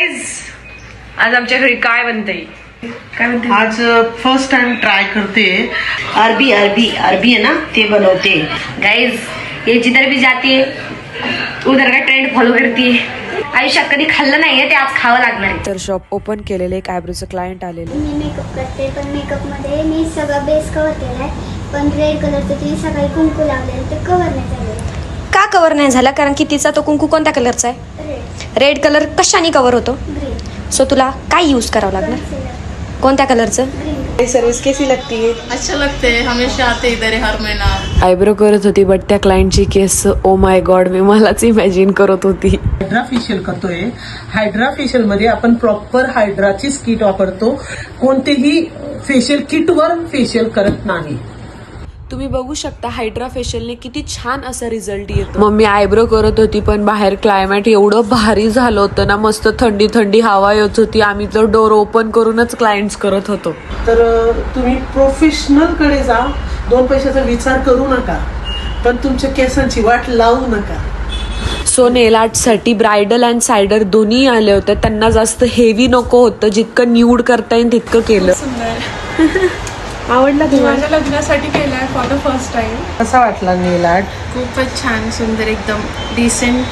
Guys, आज आमच्या घरी काय बनतंय? आज फर्स्ट टाइम ट्राई करते अरबी है ना, ते बनवते। गाईज, ये जिधर भी जाती है उधर का ट्रेंड फॉलो करती है। आयुष्यात कधी खाल्लं नाहीये, ते आज खावं लागणार आहे। तर शॉप ओपन केलेले, एक आयब्रोचं क्लायंट आलेले। मी मेकअप करते, पण मेकअप मध्ये मी सगळा बेस कव्हर केलाय, पण रेड कलरचं तिने सकाळी कुंकू लावलेलं ते कव्हर नाही झालं। का कव्हर नाही झाला? कारण की तिचा तो कुंकू कोणत्या कलरचा आहे? रेड, रेड कलर कशाने कव्हर होतो? ग्रीन, सो तुला काय यूज करावं लागणार? कोणत्या कलरचं? ग्रीन। सर्विस कैसी लगती है? अच्छा लगते है, हमेशा आते इधर हर महीना। आयब्रो करत होती, बट त्या क्लायंटची केस ओ माय गॉड, मी मलाच इमॅजिन करत होती। हायड्रा फेशियल करतोय। हायड्रा फेशियल मध्ये आपण प्रॉपर हायड्राची किट वापरतो, कोणतेही फेशियल किट वर फेशियल करत नाही। तुम्ही बघू शकता हायड्रा फेशियलने किती छान असा रिझल्ट येतो। मम्मी आयब्रो करत होती, पण बाहेर क्लायमेट एवढं भारी झालं होतं ना, मस्त थंडी थंडी हवा येत होती। आम्ही तर डोर ओपन करूनच क्लायंट्स करत होतो। तर तुम्ही प्रोफेशनल कडे जा, 2 पैशाचा विचार करू नका, पण तुमच्या केसांची वाट लावू नका। सो नेल आर्ट साठी ब्रायडल अँड सायडर दोन्ही आले होते। त्यांना जास्त हेवी नको होतं, जितकं न्यूड करता येईल तितकं केलं। सुंदर आवडला तुम्हाला? माझ्या लग्नासाठी केलाय फॉर द फर्स्ट टाइम। कसा वाटला नेल आर्ट? खूपच छान, सुंदर, एकदम डिसेंट